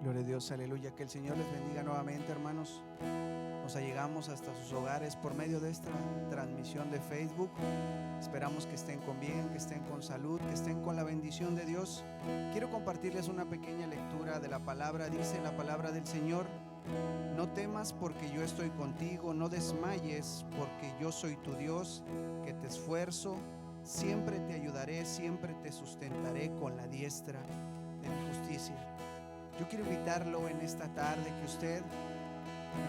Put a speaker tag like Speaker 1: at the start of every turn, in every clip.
Speaker 1: Gloria a Dios, aleluya. Que el Señor les bendiga nuevamente, hermanos. Nos allegamos hasta sus hogares por medio de esta transmisión de Facebook. Esperamos que estén con bien, que estén con salud, que estén con la bendición de Dios. Quiero compartirles una pequeña lectura de la palabra. Dice la palabra del Señor: no temas porque yo estoy contigo, no desmayes porque yo soy tu Dios, que te esfuerzo, siempre te ayudaré, siempre te sustentaré con la diestra de mi justicia. Yo quiero invitarlo en esta tarde que usted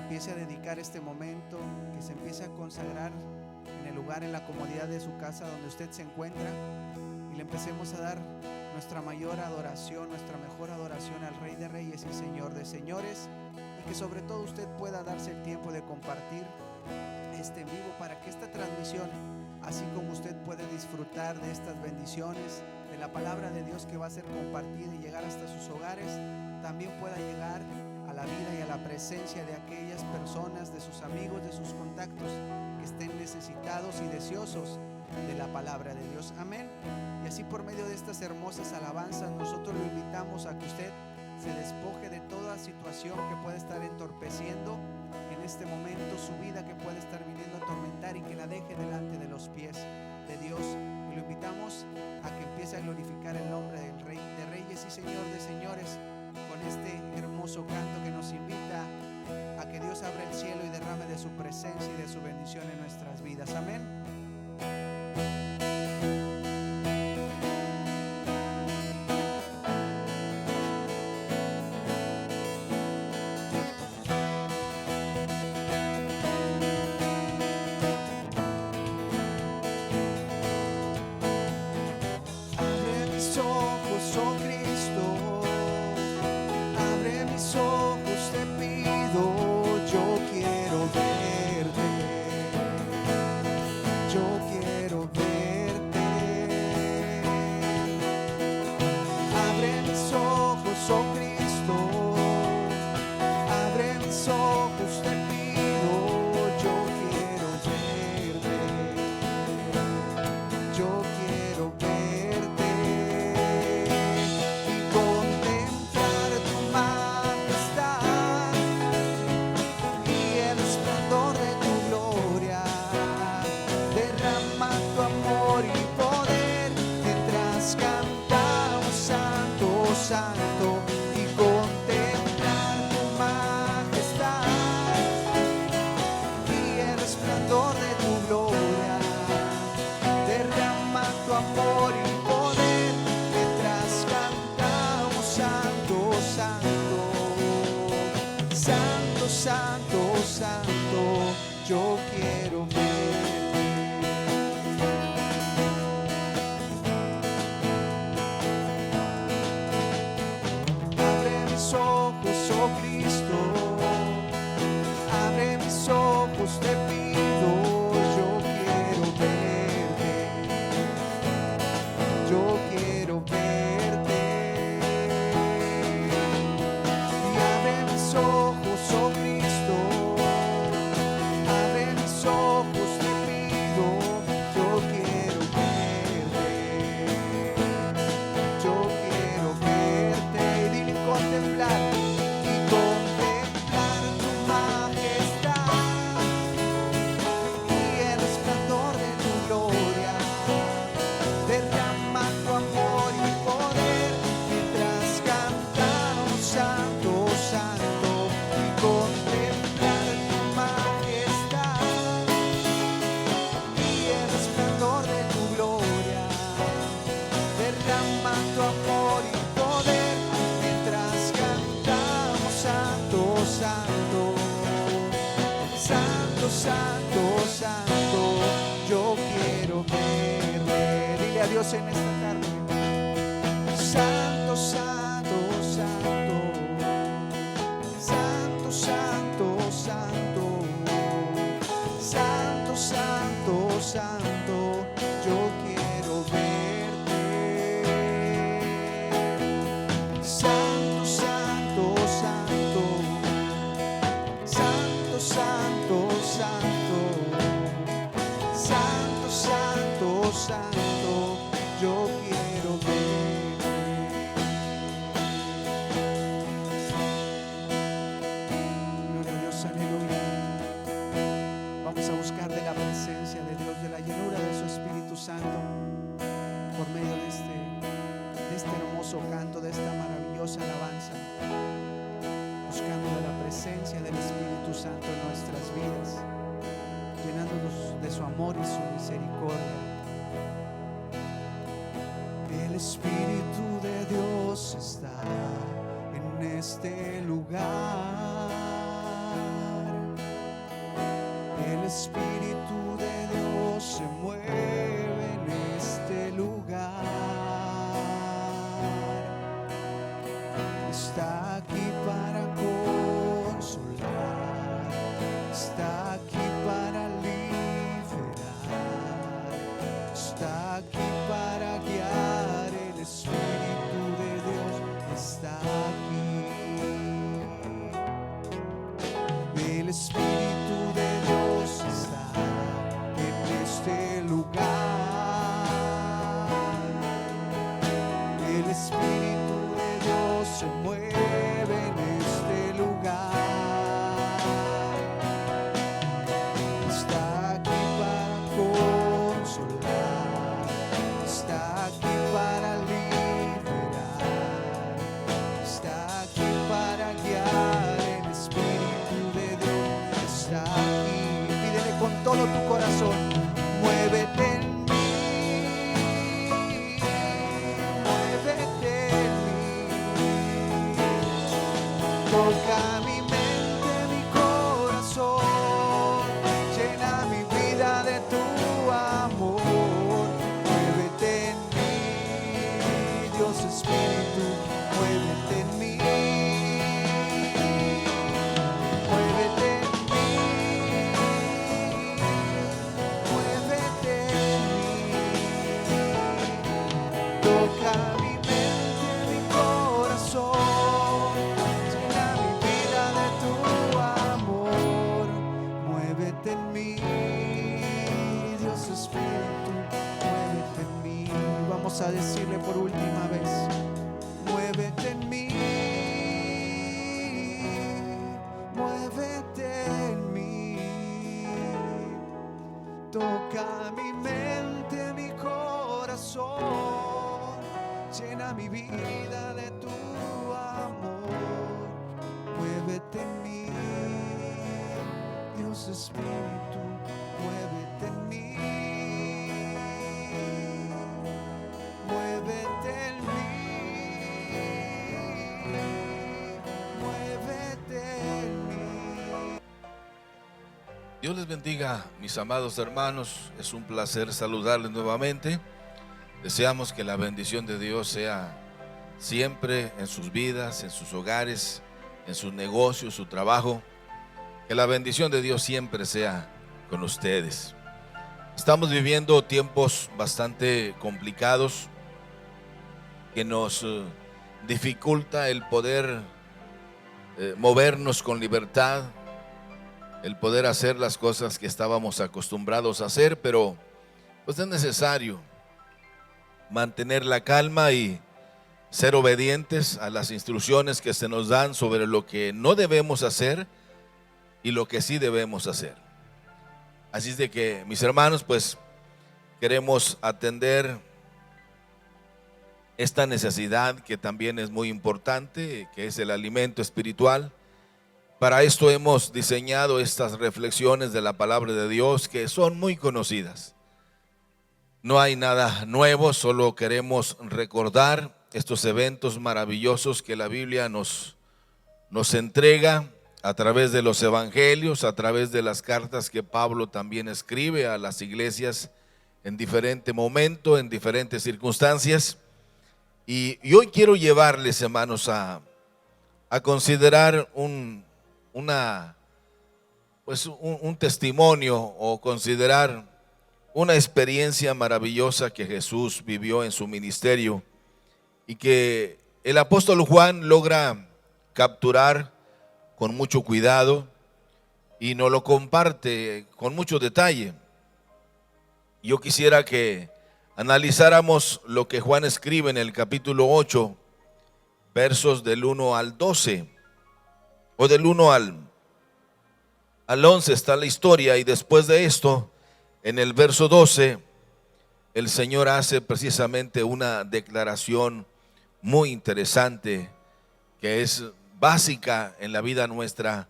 Speaker 1: empiece a dedicar este momento, que se empiece a consagrar en el lugar, en la comodidad de su casa donde usted se encuentra, y le empecemos a dar nuestra mayor adoración, nuestra mejor adoración al Rey de Reyes y Señor de Señores, y que sobre todo usted pueda darse el tiempo de compartir este en vivo para que esta transmisión, así como usted puede disfrutar de estas bendiciones, de la palabra de Dios que va a ser compartida y llegar hasta sus hogares, también pueda llegar a la vida y a la presencia de aquellas personas, de sus amigos, de sus contactos que estén necesitados y deseosos de la palabra de Dios. Amén. Y así, por medio de estas hermosas alabanzas, nosotros lo invitamos a que usted se despoje de toda situación que pueda estar entorpeciendo en este momento su vida, que puede estar viniendo a atormentar, y que la deje delante de los pies de Dios. Y lo invitamos a que empiece a glorificar el nombre del Rey de Reyes y Señor de Señores con este hermoso canto que nos invita a que Dios abra el cielo y derrame de su presencia y de su bendición en nuestras vidas. Amén. Yo quiero abre mis ojos, oh Cristo, abre mis ojos, te pido, yo quiero verte, yo quiero verte, y abre mis ojos, oh Cristo, abre mis ojos, te pido, yo quiero verte, yo quiero verte, y dile contemplar tu majestad y el resplandor de tu gloria, derrama tu amor y poder mientras cantamos santo, santo, y contemplar tu majestad y el resplandor de tu gloria, derrama tu amor y poder mientras cantamos santo, santo, santo, santo, santo, yo quiero verte. Dile a Dios en esta tarde: santo, santo, santo, santo, santo, santo, santo, santo, santo, yo quiero verte. Santo, santo, santo, santo, santo, santo, santo, santo, santo, yo quiero verte. por medio de este hermoso canto, de esta maravillosa alabanza, buscando de la presencia del Espíritu Santo en nuestras vidas, llenándonos de su amor y su misericordia. El Espíritu de Dios está en este lugar. El Espíritu de Dios se mueve en este lugar. Está aquí para consolar, está aquí para liberar, está aquí para guiar. El Espíritu de Dios está aquí. El Espíritu de Dios está en este lugar. El Espíritu de Dios se mueve en este lugar. Está aquí para consolar, está aquí para liberar, está aquí para guiar. El Espíritu de Dios está aquí. Pídele con todo tu corazón: muévete en mí, muévete en mí. Toca mi mente, mi corazón, llena mi vida de tu amor. Muévete en mí, Dios Espíritu, muévete en mí. Muévete en mí, muévete en mí. Toca mi mente, mi corazón, llena mi vida de tu amor. Muévete en mí, Dios Espíritu, muévete en mí. Vamos a decirle por última vez: muévete en mí, muévete en mí. Toca mi mente, mi corazón, llena mi vida de tu amor. Muévete en mí, Dios Espíritu, muévete en mí. Muévete en mí, muévete en mí.
Speaker 2: Dios les bendiga, mis amados hermanos. Es un placer saludarles nuevamente. Deseamos que la bendición de Dios sea siempre en sus vidas, en sus hogares, en sus negocios, su trabajo. Que la bendición de Dios siempre sea con ustedes. Estamos viviendo tiempos bastante complicados que nos dificulta el poder movernos con libertad, el poder hacer las cosas que estábamos acostumbrados a hacer, pero pues es necesario mantener la calma y ser obedientes a las instrucciones que se nos dan sobre lo que no debemos hacer y lo que sí debemos hacer. Así es de que, mis hermanos, pues queremos atender esta necesidad que también es muy importante, que es el alimento espiritual. Para esto hemos diseñado estas reflexiones de la palabra de Dios, que son muy conocidas. No hay nada nuevo, solo queremos recordar estos eventos maravillosos que la Biblia nos entrega a través de los evangelios, a través de las cartas que Pablo también escribe a las iglesias en diferente momento, en diferentes circunstancias. Y hoy quiero llevarles, hermanos, a considerar un testimonio, o considerar una experiencia maravillosa que Jesús vivió en su ministerio y que el apóstol Juan logra capturar con mucho cuidado y nos lo comparte con mucho detalle. Yo quisiera que analizáramos lo que Juan escribe en el capítulo 8, versos del 1 al 12, o del 1 al 11 está la historia, y después de esto, en el verso 12, el Señor hace precisamente una declaración muy interesante que es básica en la vida nuestra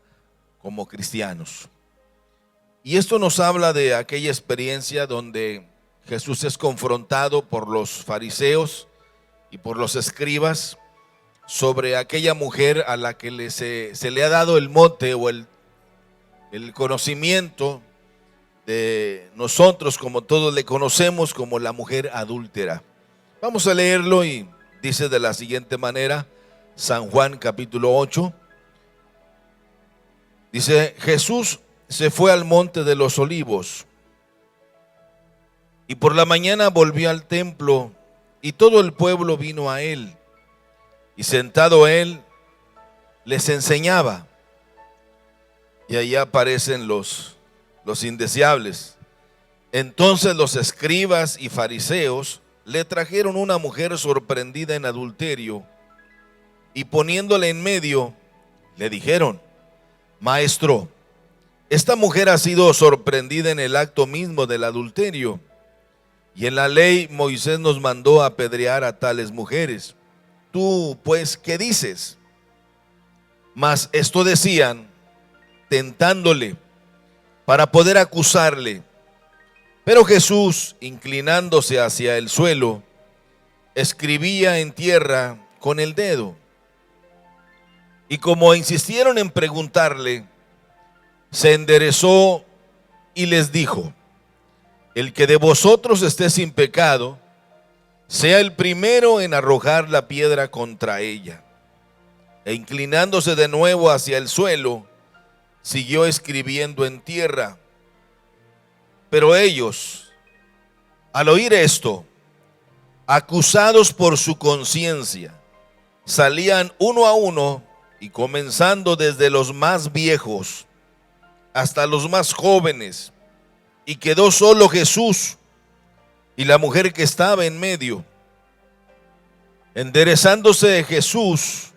Speaker 2: como cristianos. Y esto nos habla de aquella experiencia donde Jesús es confrontado por los fariseos y por los escribas sobre aquella mujer a la que se le ha dado el mote o el conocimiento de nosotros, como todos le conocemos, como la mujer adúltera. Vamos a leerlo y dice de la siguiente manera, San Juan capítulo 8. Dice: Jesús se fue al monte de los olivos y por la mañana volvió al templo y todo el pueblo vino a él y sentado él les enseñaba. Y ahí aparecen los indeseables. Entonces los escribas y fariseos le trajeron una mujer sorprendida en adulterio y poniéndole en medio le dijeron: Maestro, esta mujer ha sido sorprendida en el acto mismo del adulterio, y en la ley Moisés nos mandó apedrear a tales mujeres. Tú, pues, ¿qué dices? Mas esto decían, tentándole, para poder acusarle. Pero Jesús, inclinándose hacia el suelo, escribía en tierra con el dedo. Y como insistieron en preguntarle, se enderezó y les dijo: el que de vosotros esté sin pecado, sea el primero en arrojar la piedra contra ella. E inclinándose de nuevo hacia el suelo, siguió escribiendo en tierra. Pero ellos, al oír esto, acusados por su conciencia, salían uno a uno y comenzando desde los más viejos hasta los más jóvenes, y quedó solo Jesús y la mujer que estaba en medio. Enderezándose Jesús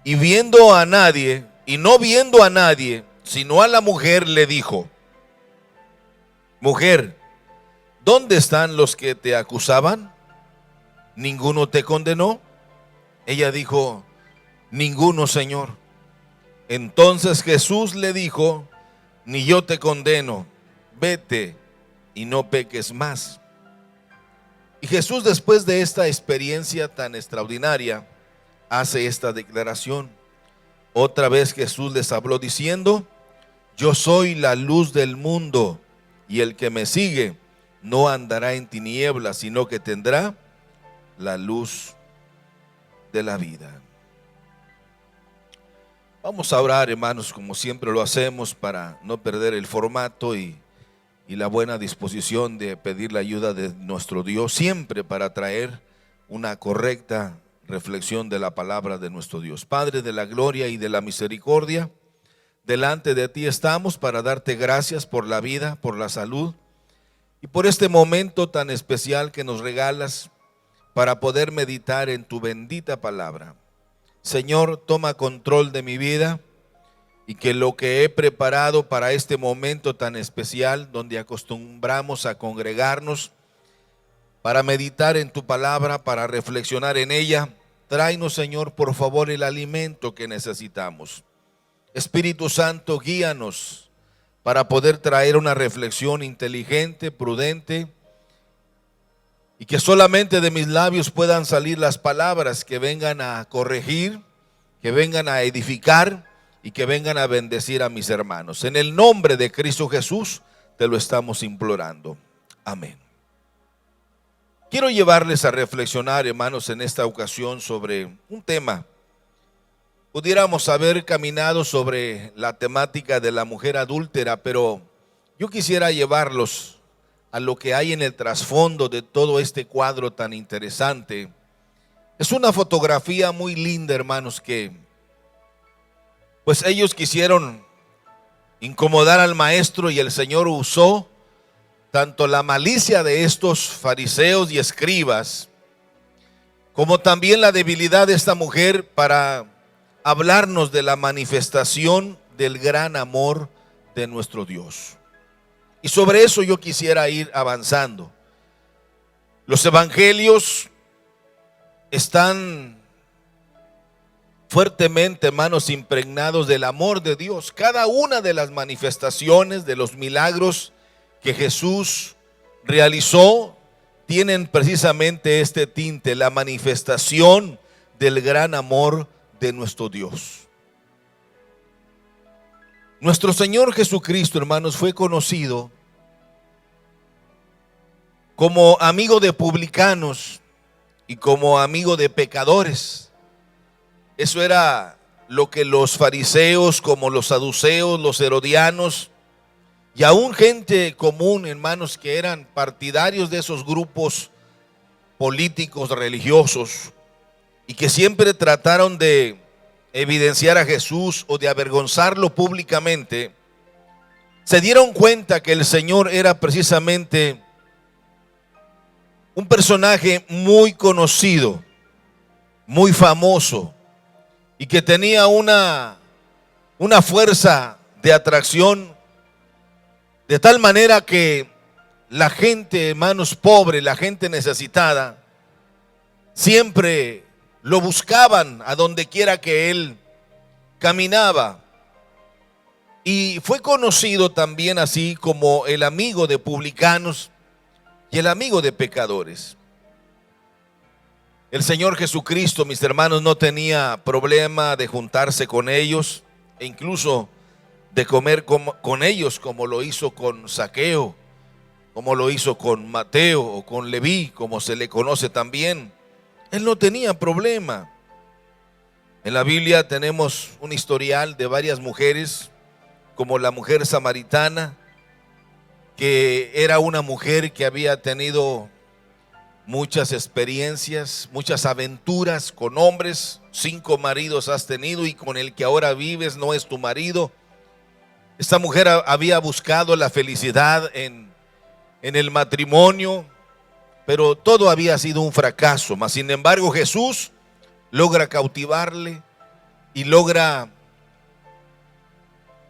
Speaker 2: y viendo a nadie, y no viendo a nadie, sino a la mujer, le dijo: Mujer, ¿dónde están los que te acusaban? ¿Ninguno te condenó? Ella dijo: Ninguno, Señor. Entonces Jesús le dijo: Ni yo te condeno, vete y no peques más. Y Jesús, después de esta experiencia tan extraordinaria, hace esta declaración. Otra vez Jesús les habló diciendo: Yo soy la luz del mundo, y el que me sigue no andará en tinieblas, sino que tendrá la luz de la vida. Vamos a orar, hermanos, como siempre lo hacemos, para no perder el formato y la buena disposición de pedir la ayuda de nuestro Dios, siempre para traer una correcta reflexión de la palabra de nuestro Dios. Padre de la gloria y de la misericordia, delante de ti estamos para darte gracias por la vida, por la salud y por este momento tan especial que nos regalas para poder meditar en tu bendita palabra. Señor, toma control de mi vida y que lo que he preparado para este momento tan especial, donde acostumbramos a congregarnos para meditar en tu palabra, para reflexionar en ella, tráenos, Señor, por favor, el alimento que necesitamos. Espíritu Santo, guíanos para poder traer una reflexión inteligente, prudente, y que solamente de mis labios puedan salir las palabras que vengan a corregir, que vengan a edificar y que vengan a bendecir a mis hermanos. En el nombre de Cristo Jesús te lo estamos implorando. Amén. Quiero llevarles a reflexionar, hermanos, en esta ocasión sobre un tema. Pudiéramos haber caminado sobre la temática de la mujer adúltera, pero yo quisiera llevarlos a lo que hay en el trasfondo de todo este cuadro tan interesante. Es una fotografía muy linda, hermanos, que pues ellos quisieron incomodar al maestro, y el Señor usó tanto la malicia de estos fariseos y escribas como también la debilidad de esta mujer para hablarnos de la manifestación del gran amor de nuestro Dios. Y sobre eso yo quisiera ir avanzando. Los evangelios están fuertemente, hermanos, impregnados del amor de Dios. Cada una de las manifestaciones, de los milagros que Jesús realizó, tienen precisamente este tinte, la manifestación del gran amor de nuestro Dios. Nuestro Señor Jesucristo, hermanos, fue conocido como amigo de publicanos y como amigo de pecadores. Eso era lo que los fariseos, como los saduceos, los herodianos y aún gente común, hermanos, que eran partidarios de esos grupos políticos, religiosos, y que siempre trataron de evidenciar a Jesús o de avergonzarlo públicamente, se dieron cuenta que el Señor era precisamente un personaje muy conocido, muy famoso, y que tenía una fuerza de atracción de tal manera que la gente, hermanos, pobre, la gente necesitada, siempre lo buscaban a donde quiera que él caminaba. Y fue conocido también así como el amigo de publicanos y el amigo de pecadores. El Señor Jesucristo, mis hermanos, no tenía problema de juntarse con ellos e incluso de comer con ellos, como lo hizo con Zaqueo, como lo hizo con Mateo o con Leví, como se le conoce también. Él no tenía problema. En la Biblia tenemos un historial de varias mujeres, como la mujer samaritana, que era una mujer que había tenido muchas experiencias, muchas aventuras con hombres. 5 maridos has tenido y con el que ahora vives no es tu marido. Esta mujer había buscado la felicidad en el matrimonio, pero todo había sido un fracaso. Mas sin embargo, Jesús logra cautivarle y logra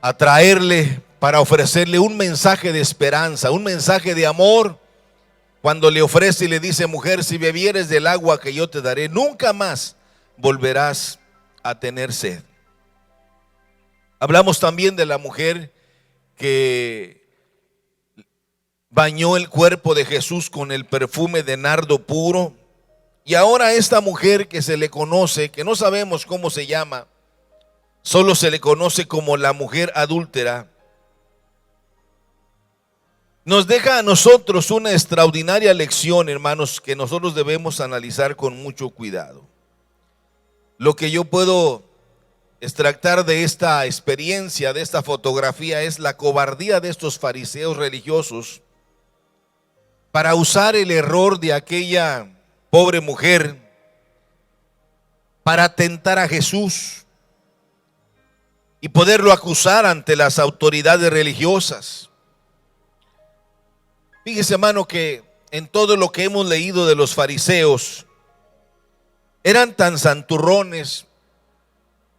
Speaker 2: atraerle para ofrecerle un mensaje de esperanza, un mensaje de amor, cuando le ofrece y le dice: mujer, si bebieres del agua que yo te daré, nunca más volverás a tener sed. Hablamos también de la mujer que bañó el cuerpo de Jesús con el perfume de nardo puro. Y ahora esta mujer que se le conoce, que no sabemos cómo se llama, solo se le conoce como la mujer adúltera, nos deja a nosotros una extraordinaria lección, hermanos, que nosotros debemos analizar con mucho cuidado. Lo que yo puedo extractar de esta experiencia, de esta fotografía, es la cobardía de estos fariseos religiosos para usar el error de aquella pobre mujer para tentar a Jesús y poderlo acusar ante las autoridades religiosas. Fíjese, hermano, que en todo lo que hemos leído de los fariseos, eran tan santurrones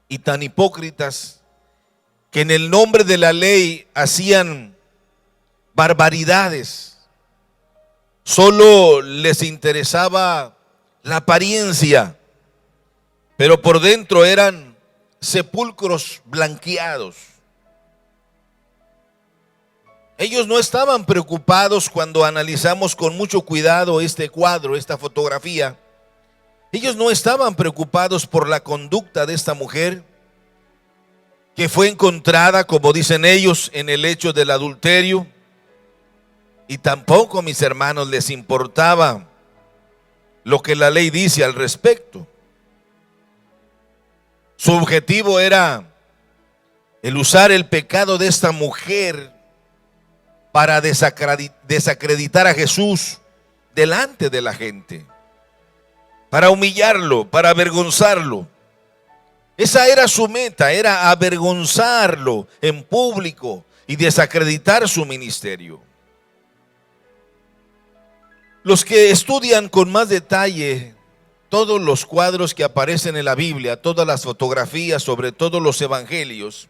Speaker 2: y tan hipócritas que en el nombre de la ley hacían barbaridades. Solo les interesaba la apariencia, pero por dentro eran sepulcros blanqueados. Ellos no estaban preocupados. Cuando analizamos con mucho cuidado este cuadro, esta fotografía, ellos no estaban preocupados por la conducta de esta mujer que fue encontrada, como dicen ellos, en el hecho del adulterio. Y tampoco, mis hermanos, les importaba lo que la ley dice al respecto. Su objetivo era el usar el pecado de esta mujer para desacreditar a Jesús delante de la gente, para humillarlo, para avergonzarlo. Esa era su meta, era avergonzarlo en público y desacreditar su ministerio. Los que estudian con más detalle todos los cuadros que aparecen en la Biblia, todas las fotografías, sobre todo los evangelios,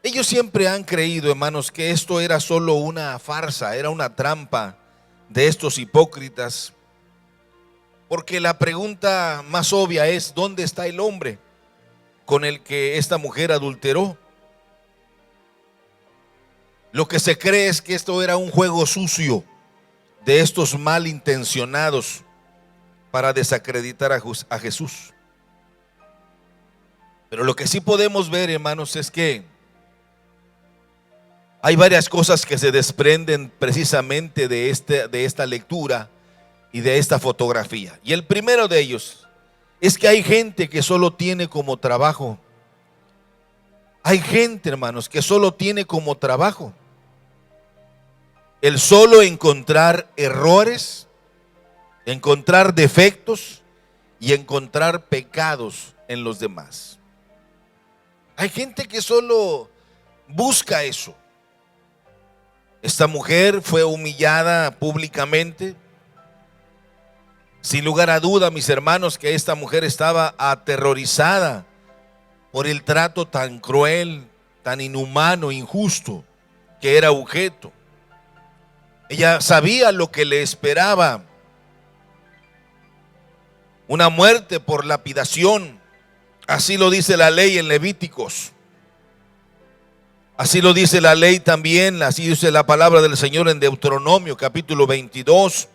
Speaker 2: Ellos siempre han creído, hermanos, que esto era solo una farsa, era una trampa de estos hipócritas. Porque la pregunta más obvia es: ¿dónde está el hombre con el que esta mujer adulteró? Lo que se cree es que esto era un juego sucio de estos malintencionados para desacreditar a Jesús. Pero lo que sí podemos ver, hermanos, es que hay varias cosas que se desprenden precisamente de esta lectura y de esta fotografía. Y el primero de ellos es que hay gente que solo tiene como trabajo. Hay gente, hermanos, que solo tiene como trabajo el solo encontrar errores, encontrar defectos y encontrar pecados en los demás. Hay gente que solo busca eso. Esta mujer fue humillada públicamente. Sin lugar a duda, mis hermanos, que esta mujer estaba aterrorizada por el trato tan cruel, tan inhumano, injusto que era objeto. Ella sabía lo que le esperaba: una muerte por lapidación. Así lo dice la ley en Levíticos. Así lo dice la ley también, así dice la palabra del Señor en Deuteronomio capítulo 22,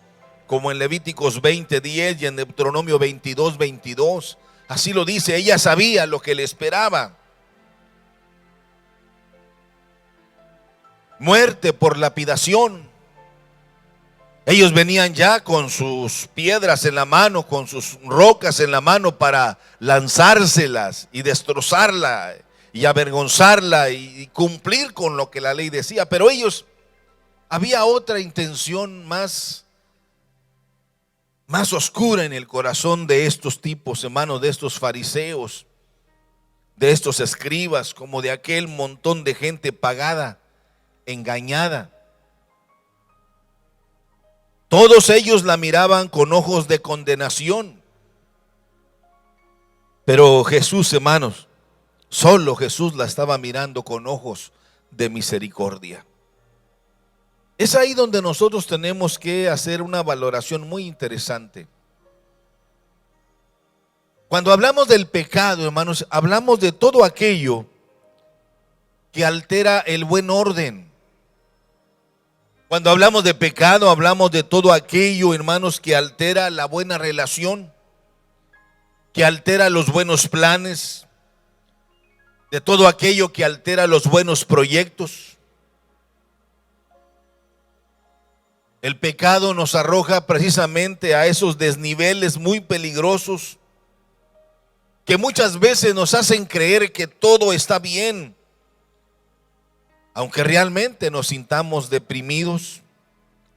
Speaker 2: como en Levíticos 20:10 y en Deuteronomio 22:22. Así lo dice, ella sabía lo que le esperaba: muerte por lapidación. Ellos venían ya con sus piedras en la mano, con sus rocas en la mano para lanzárselas y destrozarla y avergonzarla y cumplir con lo que la ley decía. Pero ellos, había otra intención más oscura en el corazón de estos tipos, hermanos, de estos fariseos, de estos escribas, como de aquel montón de gente pagada, engañada. Todos ellos la miraban con ojos de condenación. Pero Jesús, hermanos, solo Jesús la estaba mirando con ojos de misericordia. Es ahí donde nosotros tenemos que hacer una valoración muy interesante. Cuando hablamos del pecado, hermanos, hablamos de todo aquello que altera el buen orden. Cuando hablamos de pecado, hablamos de todo aquello, hermanos, que altera la buena relación, que altera los buenos planes, de todo aquello que altera los buenos proyectos. El pecado nos arroja precisamente a esos desniveles muy peligrosos que muchas veces nos hacen creer que todo está bien, aunque realmente nos sintamos deprimidos,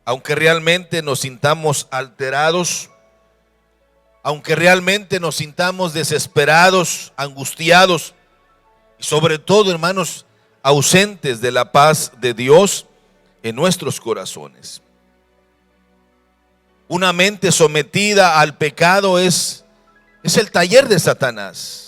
Speaker 2: aunque realmente nos sintamos alterados, aunque realmente nos sintamos desesperados, angustiados y sobre todo, hermanos, ausentes de la paz de Dios en nuestros corazones. Una mente sometida al pecado es el taller de Satanás.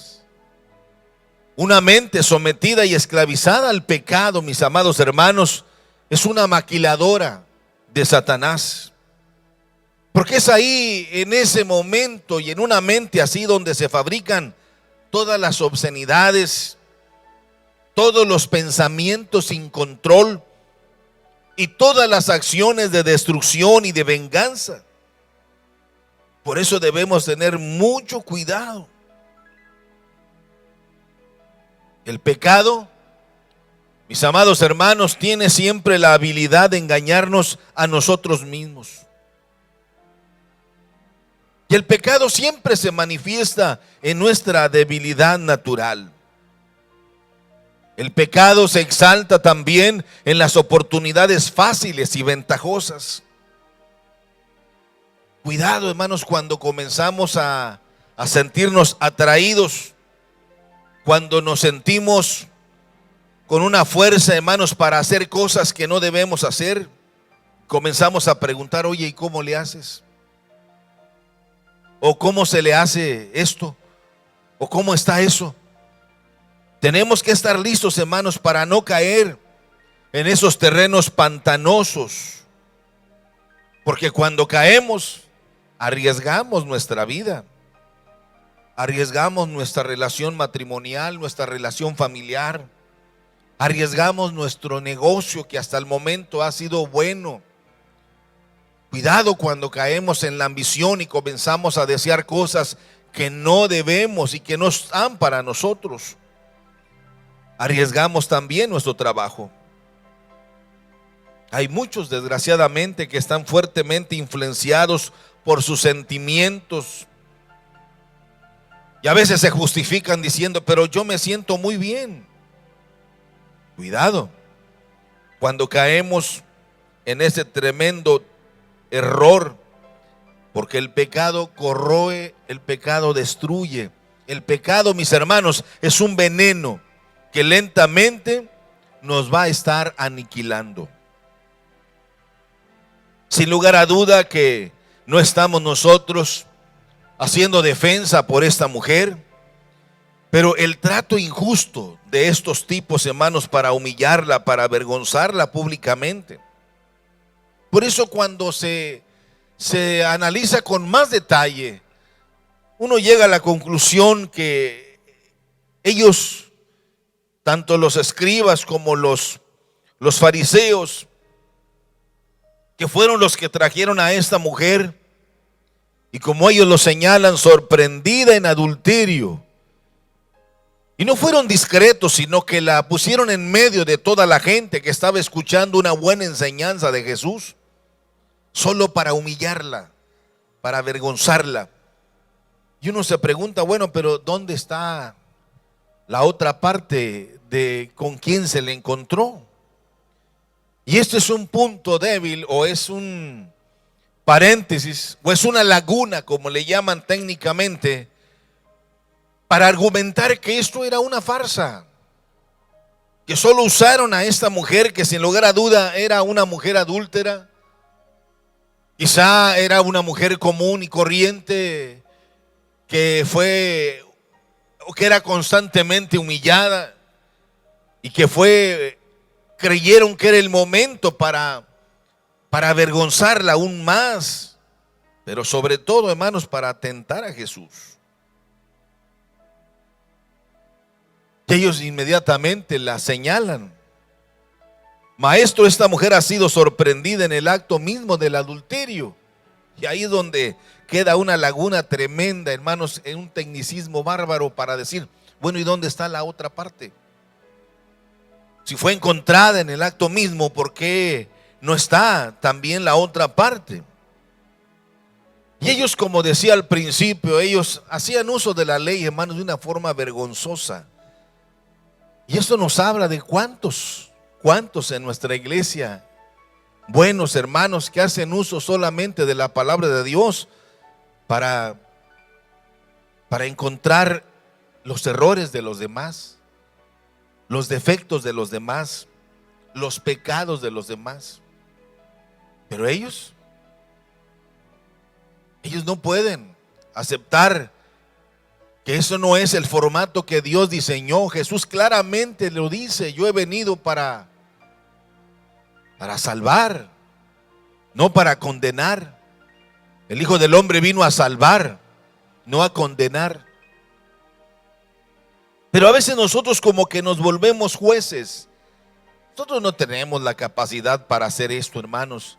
Speaker 2: Una mente sometida y esclavizada al pecado, mis amados hermanos, es una maquiladora de Satanás. Porque es ahí, en ese momento y en una mente así, donde se fabrican todas las obscenidades, todos los pensamientos sin control y todas las acciones de destrucción y de venganza. Por eso debemos tener mucho cuidado. El pecado, mis amados hermanos, tiene siempre la habilidad de engañarnos a nosotros mismos. Y el pecado siempre se manifiesta en nuestra debilidad natural. El pecado se exalta también en las oportunidades fáciles y ventajosas. Cuidado, hermanos, cuando comenzamos a sentirnos atraídos, cuando nos sentimos con una fuerza, hermanos, para hacer cosas que no debemos hacer, comenzamos a preguntar: oye, ¿y cómo le haces? ¿O cómo se le hace esto? ¿O cómo está eso? Tenemos que estar listos, hermanos, para no caer en esos terrenos pantanosos, porque cuando caemos, arriesgamos nuestra vida, arriesgamos nuestra relación matrimonial, nuestra relación familiar, arriesgamos nuestro negocio que hasta el momento ha sido bueno. Cuidado cuando caemos en la ambición y comenzamos a desear cosas que no debemos y que no están para nosotros. Arriesgamos también nuestro trabajo. Hay muchos, desgraciadamente, que están fuertemente influenciados por sus sentimientos y a veces se justifican diciendo, pero yo me siento muy bien. Cuidado cuando caemos en ese tremendo error, porque el pecado corroe, el pecado destruye. El pecado, mis hermanos, es un veneno que lentamente nos va a estar aniquilando. Sin lugar a duda que no estamos nosotros haciendo defensa por esta mujer, pero el trato injusto de estos tipos, hermanos, para humillarla, para avergonzarla públicamente. Por eso cuando se analiza con más detalle, uno llega a la conclusión que ellos, tanto los escribas como los fariseos, que fueron los que trajeron a esta mujer, y como ellos lo señalan, sorprendida en adulterio, y no fueron discretos, sino que la pusieron en medio de toda la gente que estaba escuchando una buena enseñanza de Jesús, solo para humillarla, para avergonzarla. Y uno se pregunta, bueno, pero ¿dónde está la otra parte de con quién se le encontró? Y esto es un punto débil, o es un paréntesis, o es una laguna, como le llaman técnicamente, para argumentar que esto era una farsa, que solo usaron a esta mujer, que sin lugar a duda era una mujer adúltera, quizá era una mujer común y corriente, que fue, o que era constantemente humillada, y que creyeron que era el momento para avergonzarla aún más, pero sobre todo, hermanos, para atentar a Jesús. Y ellos inmediatamente la señalan. Maestro, esta mujer ha sido sorprendida en el acto mismo del adulterio. Y ahí es donde queda una laguna tremenda, hermanos, en un tecnicismo bárbaro para decir, bueno, ¿y dónde está la otra parte? Si fue encontrada en el acto mismo, ¿por qué no está también la otra parte? Y ellos, como decía al principio, ellos hacían uso de la ley, hermanos, de una forma vergonzosa. Y esto nos habla de cuántos en nuestra iglesia, buenos hermanos, que hacen uso solamente de la palabra de Dios para encontrar los errores de los demás, los defectos de los demás, los pecados de los demás. Pero ellos no pueden aceptar que eso no es el formato que Dios diseñó. Jesús claramente lo dice: yo he venido para salvar, no para condenar. El Hijo del Hombre vino a salvar, no a condenar. Pero a veces nosotros como que nos volvemos jueces. Nosotros no tenemos la capacidad para hacer esto, hermanos.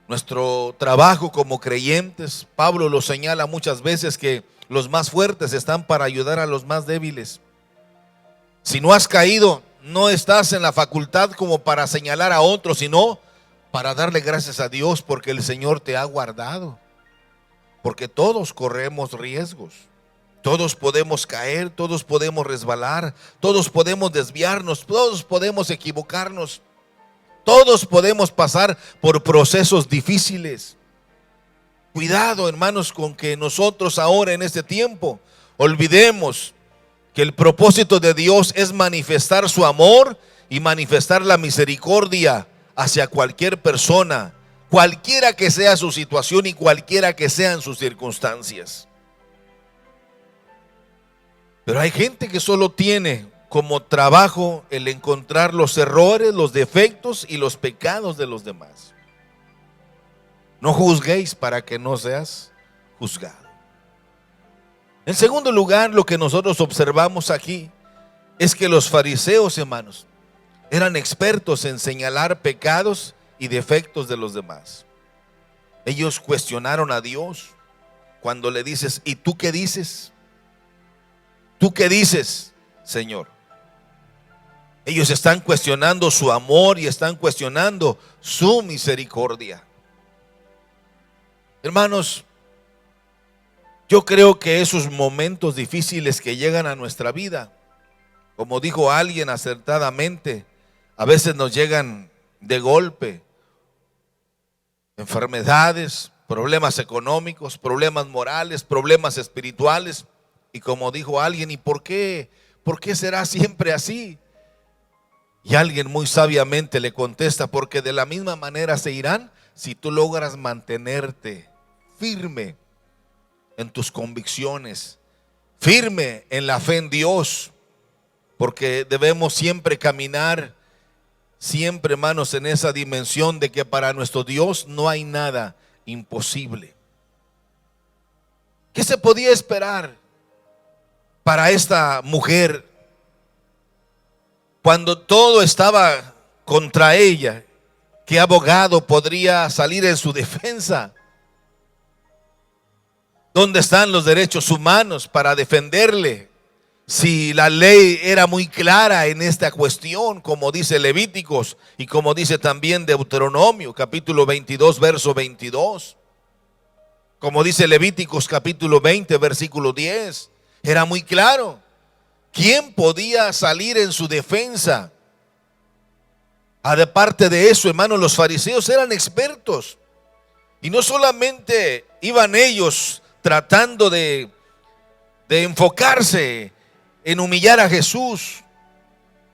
Speaker 2: Nuestro trabajo como creyentes, Pablo lo señala muchas veces, que los más fuertes están para ayudar a los más débiles. Si no has caído, no estás en la facultad como para señalar a otros, sino para darle gracias a Dios porque el Señor te ha guardado. Porque todos corremos riesgos. Todos podemos caer, todos podemos resbalar, todos podemos desviarnos, todos podemos equivocarnos, todos podemos pasar por procesos difíciles. Cuidado, hermanos, con que nosotros ahora en este tiempo olvidemos que el propósito de Dios es manifestar su amor y manifestar la misericordia hacia cualquier persona, cualquiera que sea su situación y cualquiera que sean sus circunstancias. Pero hay gente que solo tiene como trabajo el encontrar los errores, los defectos y los pecados de los demás. No juzguéis para que no seas juzgado. En segundo lugar, lo que nosotros observamos aquí es que los fariseos, hermanos, eran expertos en señalar pecados y defectos de los demás. Ellos cuestionaron a Dios cuando le dices: ¿y tú qué dices? ¿Tú qué dices, Señor? Ellos están cuestionando su amor y están cuestionando su misericordia. Hermanos, yo creo que esos momentos difíciles que llegan a nuestra vida, como dijo alguien acertadamente, a veces nos llegan de golpe. Enfermedades, problemas económicos, problemas morales, problemas espirituales. Y como dijo alguien: ¿y por qué? ¿Por qué será siempre así? Y alguien muy sabiamente le contesta: porque de la misma manera se irán si tú logras mantenerte firme en tus convicciones, firme en la fe en Dios, porque debemos siempre caminar, siempre, hermanos, en esa dimensión de que para nuestro Dios no hay nada imposible. ¿Qué se podía esperar para esta mujer cuando todo estaba contra ella? ¿Qué abogado podría salir en su defensa? ¿Dónde están los derechos humanos para defenderle? Si la ley era muy clara en esta cuestión, como dice Levíticos y como dice también Deuteronomio, capítulo 22, verso 22. Como dice Levíticos, capítulo 20, versículo 10. Era muy claro. ¿Quién podía salir en su defensa? Aparte de eso, hermanos, los fariseos eran expertos. Y no solamente iban ellos tratando de enfocarse en humillar a Jesús,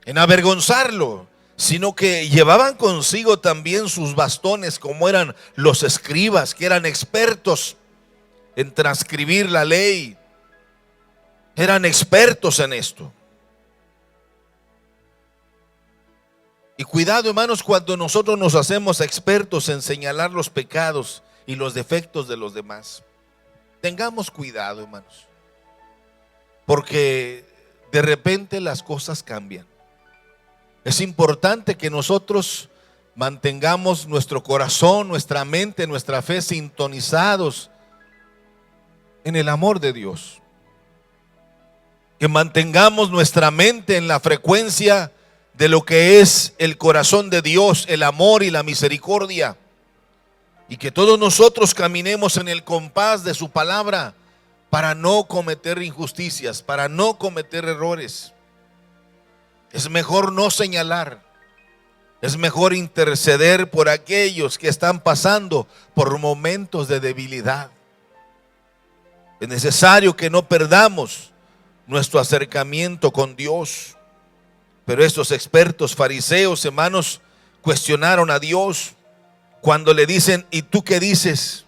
Speaker 2: en avergonzarlo, sino que llevaban consigo también sus bastones, como eran los escribas, que eran expertos en transcribir la ley. Eran expertos en esto. Y cuidado, hermanos, cuando nosotros nos hacemos expertos en señalar los pecados y los defectos de los demás. Tengamos cuidado, hermanos, porque de repente las cosas cambian. Es importante que nosotros mantengamos nuestro corazón, nuestra mente, nuestra fe sintonizados en el amor de Dios. Que mantengamos nuestra mente en la frecuencia de lo que es el corazón de Dios, el amor y la misericordia. Y que todos nosotros caminemos en el compás de su palabra para no cometer injusticias, para no cometer errores. Es mejor no señalar, es mejor interceder por aquellos que están pasando por momentos de debilidad. Es necesario que no perdamos nuestro acercamiento con Dios. Pero estos expertos fariseos, hermanos, cuestionaron a Dios cuando le dicen: ¿y tú qué dices?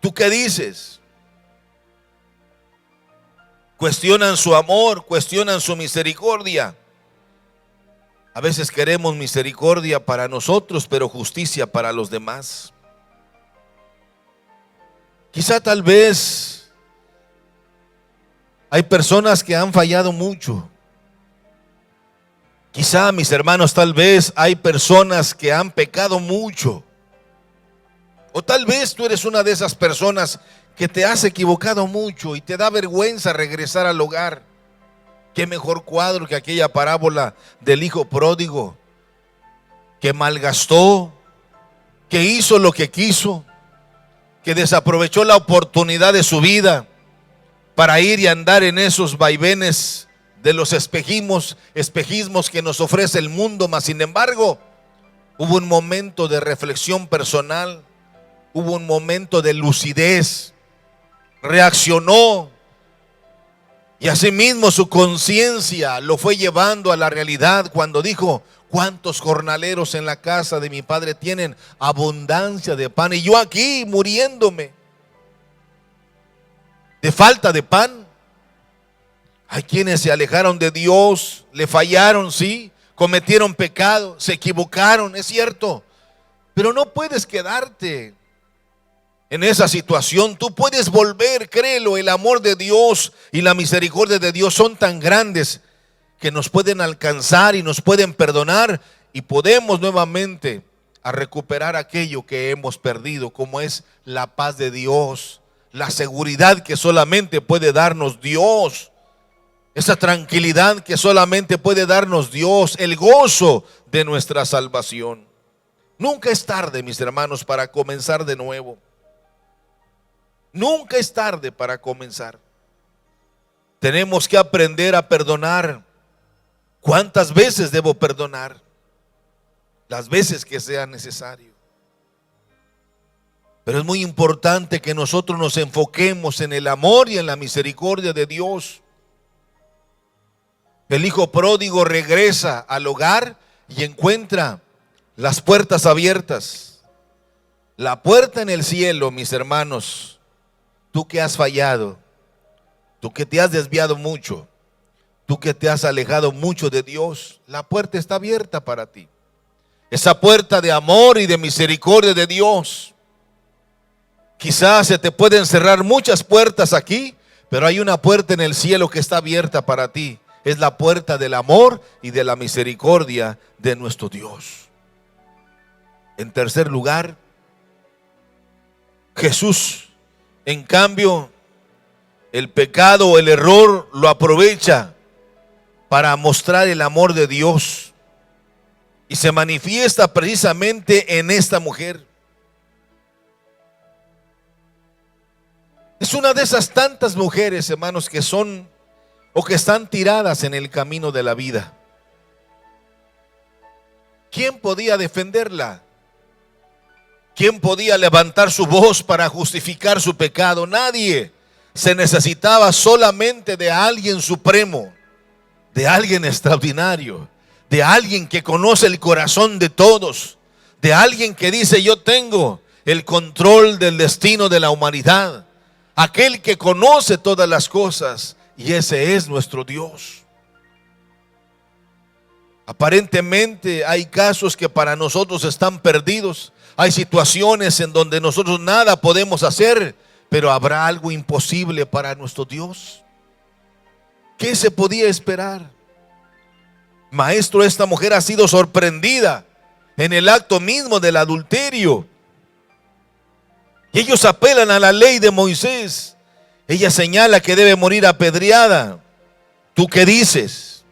Speaker 2: ¿Tú qué dices? Cuestionan su amor, cuestionan su misericordia. A veces queremos misericordia para nosotros, pero justicia para los demás. Quizá tal vez hay personas que han fallado mucho. Quizá, mis hermanos, tal vez hay personas que han pecado mucho. O tal vez tú eres una de esas personas que te has equivocado mucho y te da vergüenza regresar al hogar. Qué mejor cuadro que aquella parábola del hijo pródigo, que malgastó, que hizo lo que quiso, que desaprovechó la oportunidad de su vida para ir y andar en esos vaivenes de los espejismos que nos ofrece el mundo. Mas sin embargo, hubo un momento de reflexión personal, hubo un momento de lucidez, reaccionó, y asimismo su conciencia lo fue llevando a la realidad cuando dijo: ¿cuántos jornaleros en la casa de mi padre tienen abundancia de pan, y yo aquí muriéndome de falta de pan? Hay quienes se alejaron de Dios, le fallaron, sí, cometieron pecado, se equivocaron, es cierto. Pero no puedes quedarte en esa situación. Tú puedes volver, créelo. El amor de Dios y la misericordia de Dios son tan grandes que nos pueden alcanzar y nos pueden perdonar, y podemos nuevamente a recuperar aquello que hemos perdido, como es la paz de Dios, la seguridad que solamente puede darnos Dios, esa tranquilidad que solamente puede darnos Dios, el gozo de nuestra salvación. Nunca es tarde, mis hermanos, para comenzar de nuevo. Nunca es tarde para comenzar. Tenemos que aprender a perdonar. ¿Cuántas veces debo perdonar? Las veces que sea necesario. Pero es muy importante que nosotros nos enfoquemos en el amor y en la misericordia de Dios. El hijo pródigo regresa al hogar y encuentra las puertas abiertas. La puerta en el cielo, mis hermanos. Tú que has fallado, tú que te has desviado mucho, tú que te has alejado mucho de Dios, la puerta está abierta para ti. Esa puerta de amor y de misericordia de Dios. Quizás se te pueden cerrar muchas puertas aquí, pero hay una puerta en el cielo que está abierta para ti. Es la puerta del amor y de la misericordia de nuestro Dios. En tercer lugar, Jesús, en cambio, el pecado o el error lo aprovecha para mostrar el amor de Dios, y se manifiesta precisamente en esta mujer. Es una de esas tantas mujeres, hermanos, que son o que están tiradas en el camino de la vida. ¿Quién podía defenderla? ¿Quién podía levantar su voz para justificar su pecado? Nadie. Se necesitaba solamente de alguien supremo, de alguien extraordinario, de alguien que conoce el corazón de todos, de alguien que dice: yo tengo el control del destino de la humanidad, aquel que conoce todas las cosas, y ese es nuestro Dios. Aparentemente hay casos que para nosotros están perdidos, hay situaciones en donde nosotros nada podemos hacer, pero ¿habrá algo imposible para nuestro Dios? ¿Qué se podía esperar? Maestro, esta mujer ha sido sorprendida en el acto mismo del adulterio. Y ellos apelan a la ley de Moisés. Ella señala que debe morir apedreada. ¿Tú qué dices?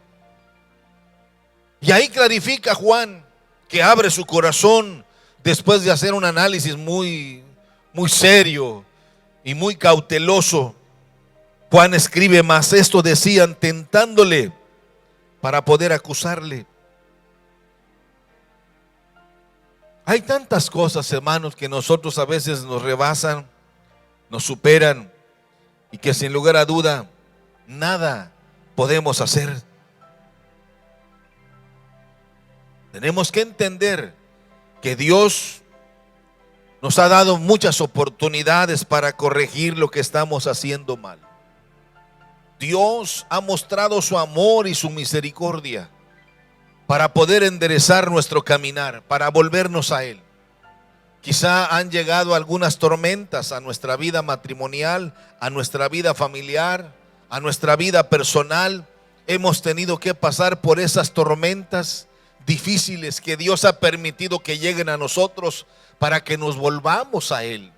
Speaker 2: Y ahí clarifica Juan, que abre su corazón después de hacer un análisis muy serio y muy cauteloso. Juan escribe: mas esto decían tentándole para poder acusarle. Hay tantas cosas, hermanos, que nosotros a veces nos rebasan, nos superan, y que sin lugar a duda nada podemos hacer. Tenemos que entender que Dios nos ha dado muchas oportunidades para corregir lo que estamos haciendo mal. Dios ha mostrado su amor y su misericordia para poder enderezar nuestro caminar, para volvernos a Él. Quizá han llegado algunas tormentas a nuestra vida matrimonial, a nuestra vida familiar, a nuestra vida personal. Hemos tenido que pasar por esas tormentas difíciles que Dios ha permitido que lleguen a nosotros para que nos volvamos a Él.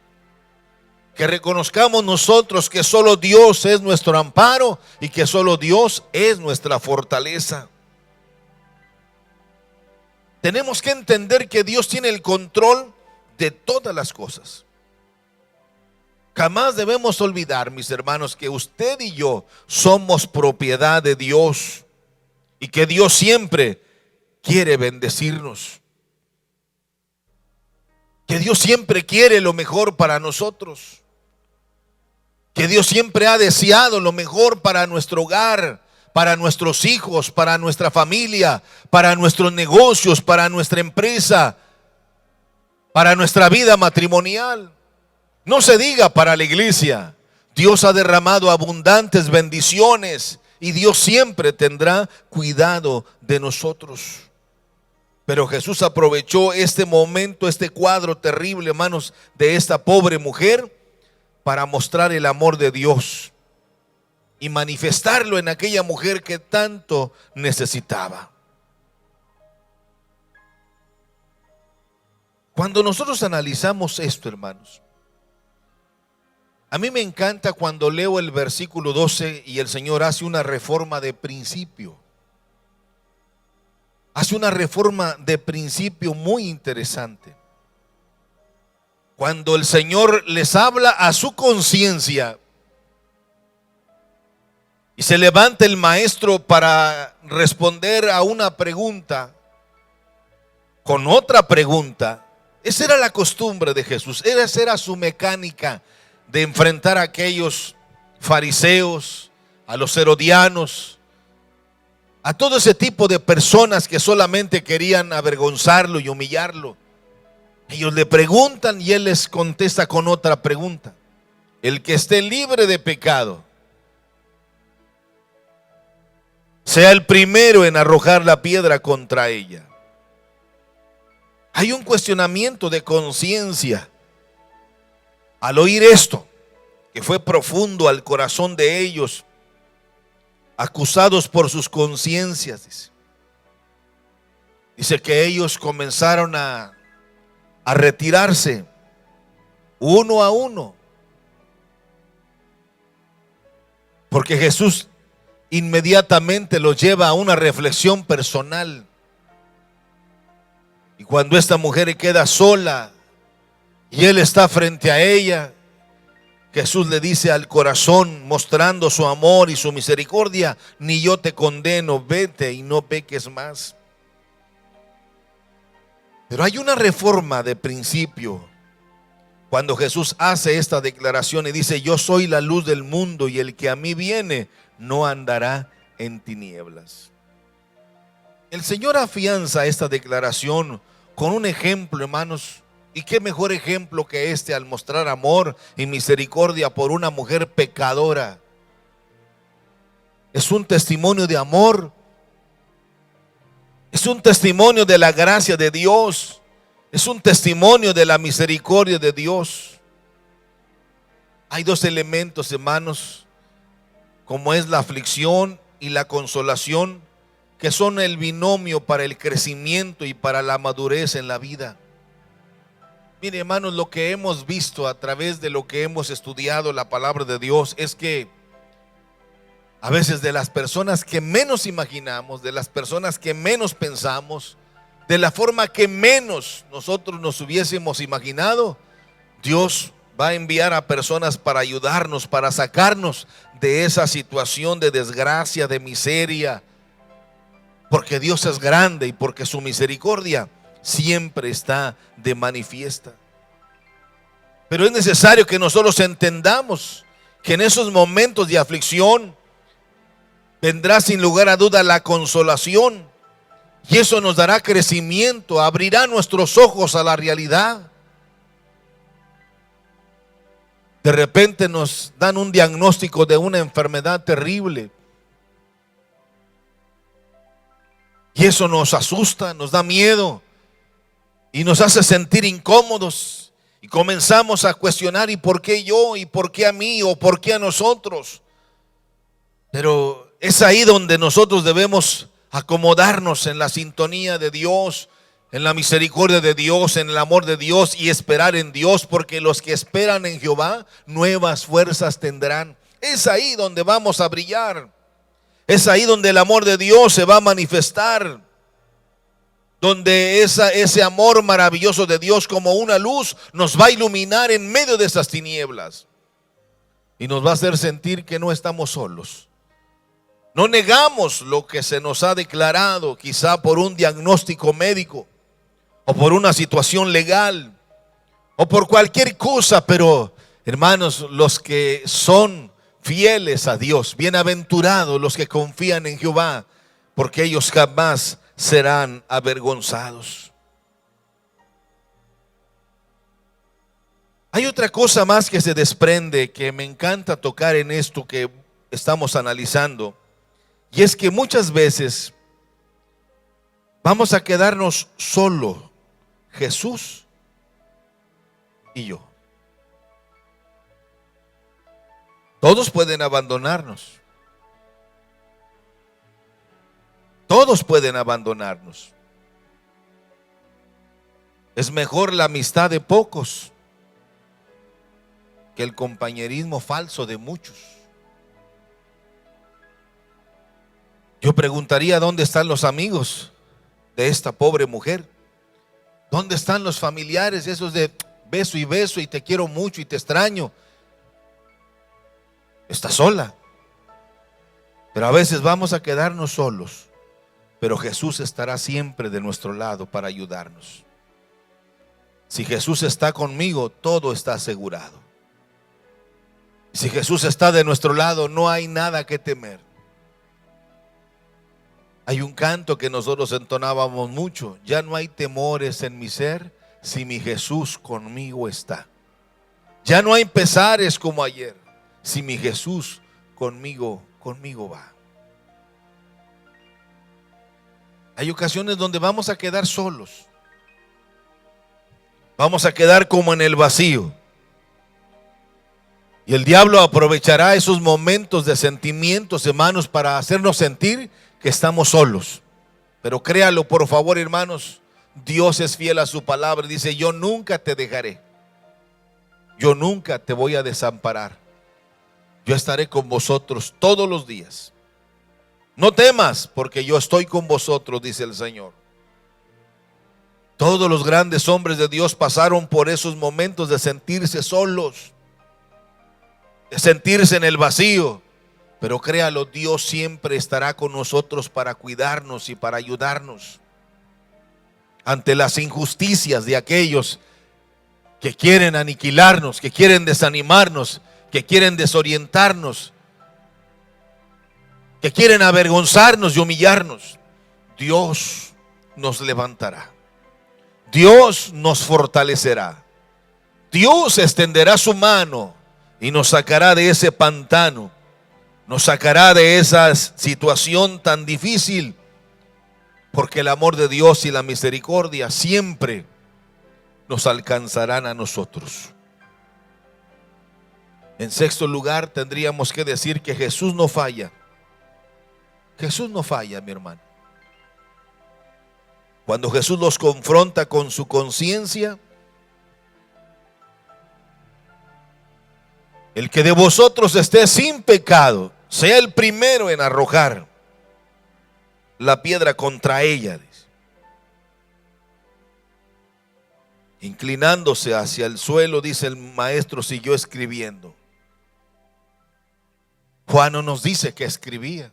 Speaker 2: Que reconozcamos nosotros que solo Dios es nuestro amparo y que solo Dios es nuestra fortaleza. Tenemos que entender que Dios tiene el control de todas las cosas. Jamás debemos olvidar, mis hermanos, que usted y yo somos propiedad de Dios y que Dios siempre quiere bendecirnos. Que Dios siempre quiere lo mejor para nosotros. Que Dios siempre ha deseado lo mejor para nuestro hogar, para nuestros hijos, para nuestra familia, para nuestros negocios, para nuestra empresa, para nuestra vida matrimonial. No se diga para la iglesia. Dios ha derramado abundantes bendiciones y Dios siempre tendrá cuidado de nosotros. Pero Jesús aprovechó este momento, este cuadro terrible, hermanos, de esta pobre mujer para mostrar el amor de Dios y manifestarlo en aquella mujer que tanto necesitaba. Cuando nosotros analizamos esto, hermanos, a mí me encanta cuando leo el versículo 12 y el Señor hace una reforma de principio. Hace una reforma de principio muy interesante. Cuando el Señor les habla a su conciencia y se levanta el maestro para responder a una pregunta con otra pregunta. Esa era la costumbre de Jesús, esa era su mecánica de enfrentar a aquellos fariseos, a los herodianos, a todo ese tipo de personas que solamente querían avergonzarlo y humillarlo. Ellos le preguntan y él les contesta con otra pregunta. El que esté libre de pecado, sea el primero en arrojar la piedra contra ella. Hay un cuestionamiento de conciencia al oír esto, que fue profundo al corazón de ellos, acusados por sus conciencias. Dice que ellos comenzaron a retirarse uno a uno, porque Jesús inmediatamente los lleva a una reflexión personal. Y cuando esta mujer queda sola y él está frente a ella, Jesús le dice al corazón, mostrando su amor y su misericordia: ni yo te condeno, vete y no peques más. Pero hay una reforma de principio cuando Jesús hace esta declaración y dice: yo soy la luz del mundo, y el que a mí viene no andará en tinieblas. El Señor afianza esta declaración con un ejemplo, hermanos, y qué mejor ejemplo que este al mostrar amor y misericordia por una mujer pecadora. Es un testimonio de amor, es un testimonio de la gracia de Dios, es un testimonio de la misericordia de Dios. Hay dos elementos, hermanos, como es la aflicción y la consolación, que son el binomio para el crecimiento y para la madurez en la vida. Mire, hermanos, lo que hemos visto a través de lo que hemos estudiado la palabra de Dios es que a veces de las personas que menos imaginamos, de las personas que menos pensamos, de la forma que menos nosotros nos hubiésemos imaginado, Dios va a enviar a personas para ayudarnos, para sacarnos de esa situación de desgracia, de miseria, porque Dios es grande y porque su misericordia siempre está de manifiesta. Pero es necesario que nosotros entendamos que en esos momentos de aflicción vendrá sin lugar a duda la consolación, y eso nos dará crecimiento, abrirá nuestros ojos a la realidad. De repente nos dan un diagnóstico de una enfermedad terrible, y eso nos asusta, nos da miedo y nos hace sentir incómodos, y comenzamos a cuestionar: ¿y por qué yo? ¿Y por qué a mí? ¿O por qué a nosotros? Pero es ahí donde nosotros debemos acomodarnos en la sintonía de Dios, en la misericordia de Dios, en el amor de Dios, y esperar en Dios, porque los que esperan en Jehová nuevas fuerzas tendrán. Es ahí donde vamos a brillar. Es ahí donde el amor de Dios se va a manifestar, donde ese amor maravilloso de Dios como una luz nos va a iluminar en medio de esas tinieblas y nos va a hacer sentir que no estamos solos. No negamos lo que se nos ha declarado, quizá por un diagnóstico médico o por una situación legal o por cualquier cosa, pero hermanos, los que son fieles a Dios, bienaventurados los que confían en Jehová, porque ellos jamás serán avergonzados. Hay otra cosa más que se desprende, que me encanta tocar en esto que estamos analizando, Y es que muchas veces vamos a quedarnos solo Jesús y yo. Todos pueden abandonarnos. Todos pueden abandonarnos. Es mejor la amistad de pocos que el compañerismo falso de muchos. Yo preguntaría, ¿dónde están los amigos de esta pobre mujer? ¿Dónde están los familiares, esos de beso y beso y te quiero mucho y te extraño? Está sola. Pero a veces vamos a quedarnos solos, pero Jesús estará siempre de nuestro lado para ayudarnos. Si Jesús está conmigo, todo está asegurado. Si Jesús está de nuestro lado, no hay nada que temer. Hay un canto que nosotros entonábamos mucho: ya no hay temores en mi ser si mi Jesús conmigo está. Ya no hay pesares como ayer si mi Jesús conmigo va. Hay ocasiones donde vamos a quedar solos. Vamos a quedar como en el vacío. Y el diablo aprovechará esos momentos de sentimientos, hermanos, para hacernos sentir que estamos solos. Pero créalo, por favor, hermanos, Dios es fiel a su palabra. Dice: yo nunca te dejaré. Yo nunca te voy a desamparar. Yo estaré con vosotros todos los días. No temas, porque yo estoy con vosotros, dice el Señor. Todos los grandes hombres de Dios pasaron por esos momentos de sentirse solos, de sentirse en el vacío. Pero créalo, Dios siempre estará con nosotros para cuidarnos y para ayudarnos ante las injusticias de aquellos que quieren aniquilarnos, que quieren desanimarnos, que quieren desorientarnos, que quieren avergonzarnos y humillarnos. Dios nos levantará. Dios nos fortalecerá. Dios extenderá su mano y nos sacará de ese pantano. Nos sacará de esa situación tan difícil, porque el amor de Dios y la misericordia siempre nos alcanzarán a nosotros. En sexto lugar, tendríamos que decir que Jesús no falla. Jesús no falla, mi hermano. Cuando Jesús los confronta con su conciencia: el que de vosotros esté sin pecado, sea el primero en arrojar la piedra contra ella. Dice. Inclinándose hacia el suelo, dice el maestro, siguió escribiendo. Juan no nos dice que escribía.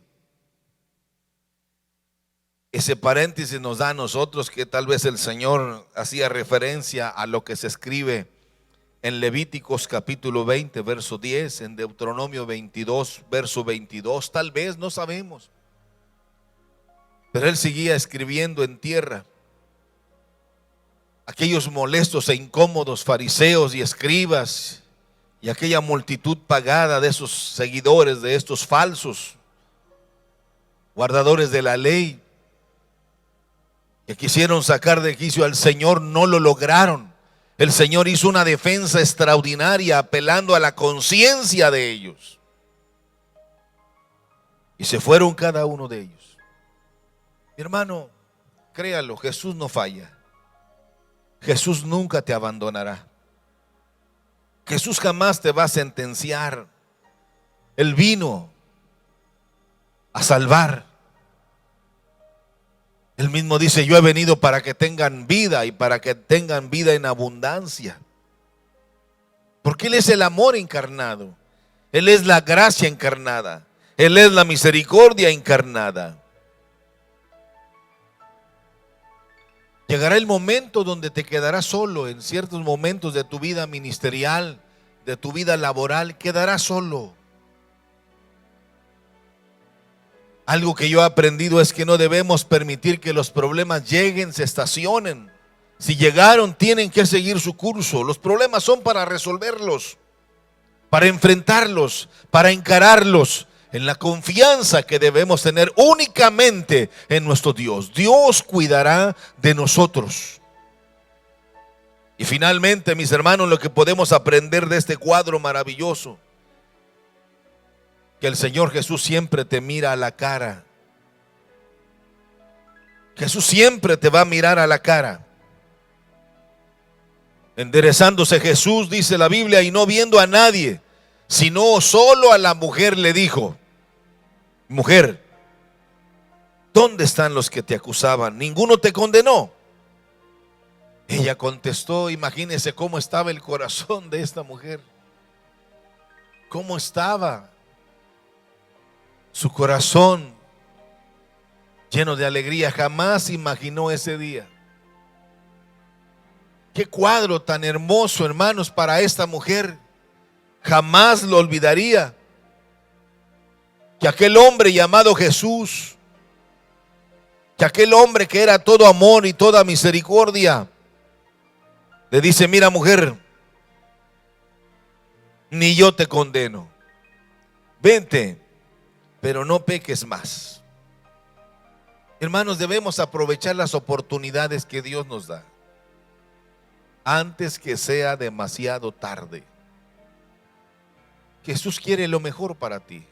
Speaker 2: Ese paréntesis nos da a nosotros que tal vez el Señor hacía referencia a lo que se escribe en Levíticos capítulo 20, verso 10, en Deuteronomio 22, verso 22, tal vez, no sabemos. Pero él seguía escribiendo en tierra. Aquellos molestos e incómodos fariseos y escribas y aquella multitud pagada de esos seguidores, de estos falsos guardadores de la ley, que quisieron sacar de quicio al Señor, no lo lograron. El Señor hizo una defensa extraordinaria apelando a la conciencia de ellos. Y se fueron cada uno de ellos. Mi hermano, créalo, Jesús no falla. Jesús nunca te abandonará. Jesús jamás te va a sentenciar. Él vino a salvar. Él mismo dice: yo he venido para que tengan vida y para que tengan vida en abundancia. Porque Él es el amor encarnado. Él es la gracia encarnada. Él es la misericordia encarnada. Llegará el momento donde te quedarás solo. En ciertos momentos de tu vida ministerial, de tu vida laboral, quedarás solo. Algo que yo he aprendido es que no debemos permitir que los problemas lleguen, se estacionen. Si llegaron, tienen que seguir su curso. Los problemas son para resolverlos, para enfrentarlos, para encararlos. en la confianza que debemos tener únicamente en nuestro Dios. Dios cuidará de nosotros. Y finalmente, mis hermanos, lo que podemos aprender de este cuadro maravilloso, que el Señor Jesús siempre te mira a la cara. Jesús siempre te va a mirar a la cara. Enderezándose Jesús, dice la Biblia, y no viendo a nadie, sino solo a la mujer le dijo: mujer, ¿dónde están los que te acusaban? ¿Ninguno te condenó? Ella contestó, imagínese cómo estaba el corazón de esta mujer. ¿Cómo estaba su corazón? Lleno de alegría. Jamás imaginó ese día. Qué cuadro tan hermoso, hermanos, para esta mujer. Jamás lo olvidaría. Que aquel hombre llamado Jesús, que aquel hombre que era todo amor y toda misericordia, le dice: mira, mujer, ni yo te condeno. Vente, pero no peques más. Hermanos, debemos aprovechar las oportunidades que Dios nos da antes que sea demasiado tarde. Jesús quiere lo mejor para ti.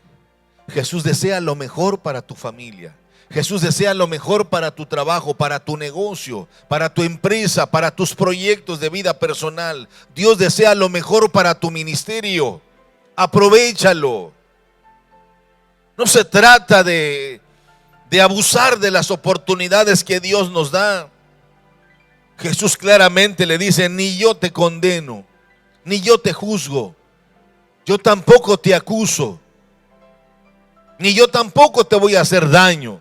Speaker 2: Jesús desea lo mejor para tu familia. Jesús desea lo mejor para tu trabajo, para tu negocio, para tu empresa, para tus proyectos de vida personal. Dios desea lo mejor para tu ministerio. Aprovéchalo. No se trata de abusar de las oportunidades que Dios nos da. Jesús claramente le dice: ni yo te condeno, ni yo te juzgo, yo tampoco te acuso, ni yo tampoco te voy a hacer daño.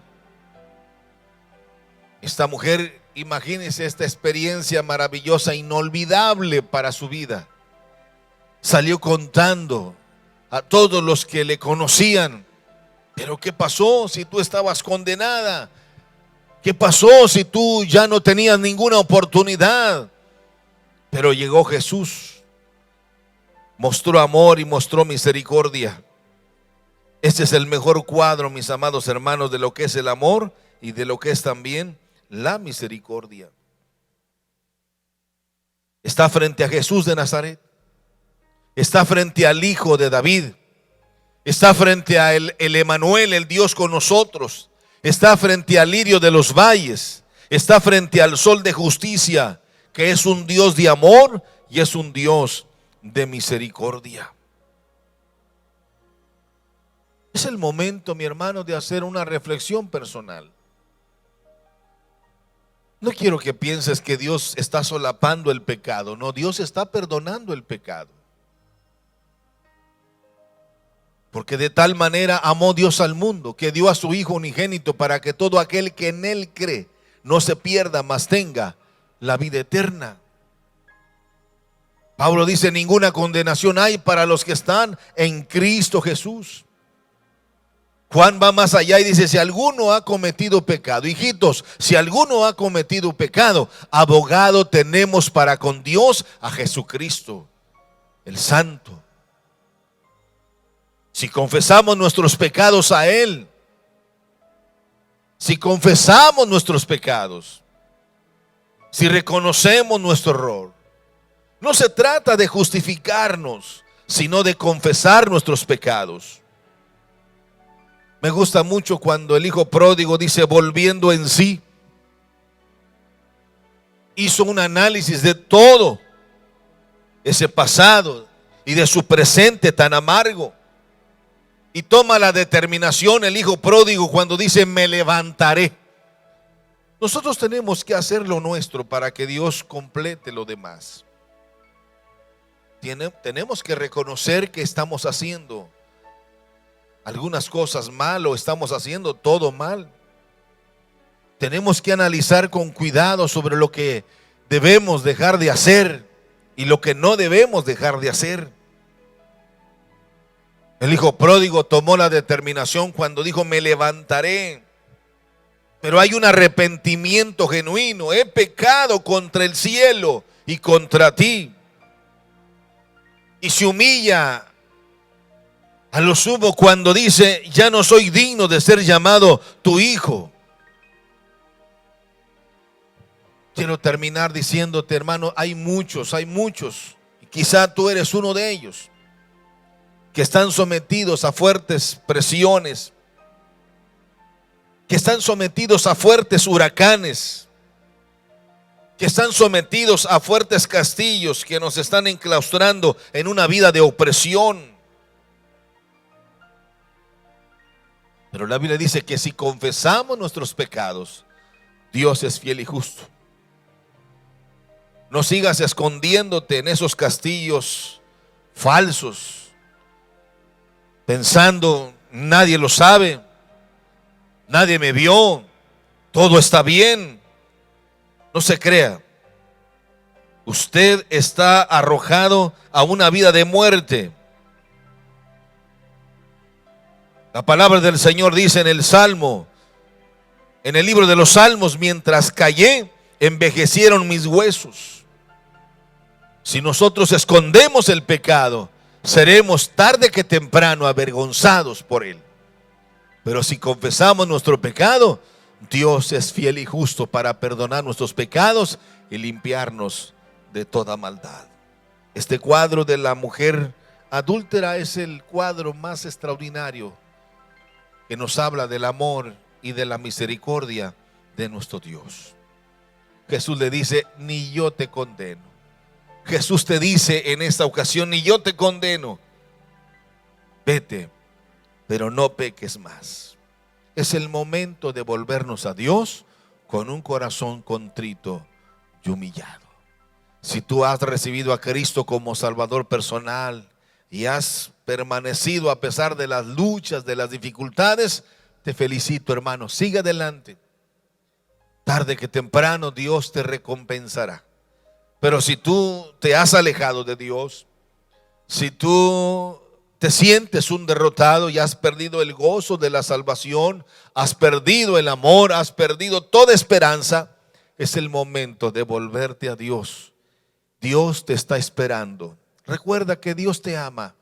Speaker 2: Esta mujer, imagínense esta experiencia maravillosa, inolvidable para su vida. Salió contando a todos los que le conocían: pero ¿qué pasó si tú estabas condenada? ¿Qué pasó si tú ya no tenías ninguna oportunidad? Pero llegó Jesús, mostró amor y mostró misericordia. Este es el mejor cuadro, mis amados hermanos, de lo que es el amor y de lo que es también la misericordia. Está frente a Jesús de Nazaret, está frente al Hijo de David, está frente a el Emanuel, el Dios con nosotros, está frente al lirio de los valles, está frente al sol de justicia, que es un Dios de amor y es un Dios de misericordia. Es el momento, mi hermano, de hacer una reflexión personal. No quiero que pienses que Dios está solapando el pecado. No, Dios está perdonando el pecado. Porque de tal manera amó Dios al mundo, que dio a su Hijo unigénito, para que todo aquel que en Él cree no se pierda, mas tenga la vida eterna. Pablo dice: ninguna condenación hay para los que están en Cristo Jesús. Juan va más allá y dice: si alguno ha cometido pecado, hijitos, si alguno ha cometido pecado, abogado tenemos para con Dios a Jesucristo, el Santo. Si confesamos nuestros pecados a Él, si confesamos nuestros pecados, si reconocemos nuestro error, no se trata de justificarnos, sino de confesar nuestros pecados. Me gusta mucho cuando el hijo pródigo dice: volviendo en sí, hizo un análisis de todo ese pasado y de su presente tan amargo. Y toma la determinación el hijo pródigo cuando dice: me levantaré. Nosotros tenemos que hacer lo nuestro para que Dios complete lo demás. Tenemos que reconocer que estamos haciendo algunas cosas mal o estamos haciendo todo mal. Tenemos que analizar con cuidado sobre lo que debemos dejar de hacer y lo que no debemos dejar de hacer. El hijo pródigo tomó la determinación cuando dijo: me levantaré. Pero hay un arrepentimiento genuino. He pecado contra el cielo y contra ti. Y se humilla A lo sumo cuando dice, ya no soy digno de ser llamado tu hijo. Quiero terminar diciéndote, hermano, hay muchos, y quizá tú eres uno de ellos, que están sometidos a fuertes presiones, que están sometidos a fuertes huracanes, que están sometidos a fuertes castillos que nos están enclaustrando en una vida de opresión. Pero la Biblia dice que si confesamos nuestros pecados, Dios es fiel y justo. No sigas escondiéndote en esos castillos falsos, pensando, nadie lo sabe, nadie me vio, todo está bien. No se crea. Usted está arrojado a una vida de muerte. La palabra del Señor dice en el Salmo, en el libro de los Salmos, mientras callé, envejecieron mis huesos. Si nosotros escondemos el pecado, seremos tarde que temprano avergonzados por él. Pero si confesamos nuestro pecado, Dios es fiel y justo para perdonar nuestros pecados y limpiarnos de toda maldad. Este cuadro de la mujer adúltera es el cuadro más extraordinario que nos habla del amor y de la misericordia de nuestro Dios. Jesús le dice, ni yo te condeno. Jesús te dice en esta ocasión, ni yo te condeno. Vete, pero no peques más. Es el momento de volvernos a Dios con un corazón contrito y humillado. Si tú has recibido a Cristo como Salvador personal y has permanecido a pesar de las luchas, de las dificultades, te felicito, hermano. Sigue adelante. Tarde que temprano Dios te recompensará. Pero si tú te has alejado de Dios, si tú te sientes un derrotado y has perdido el gozo de la salvación, has perdido el amor, has perdido toda esperanza, es el momento de volverte a Dios. Dios te está esperando. Recuerda que Dios te ama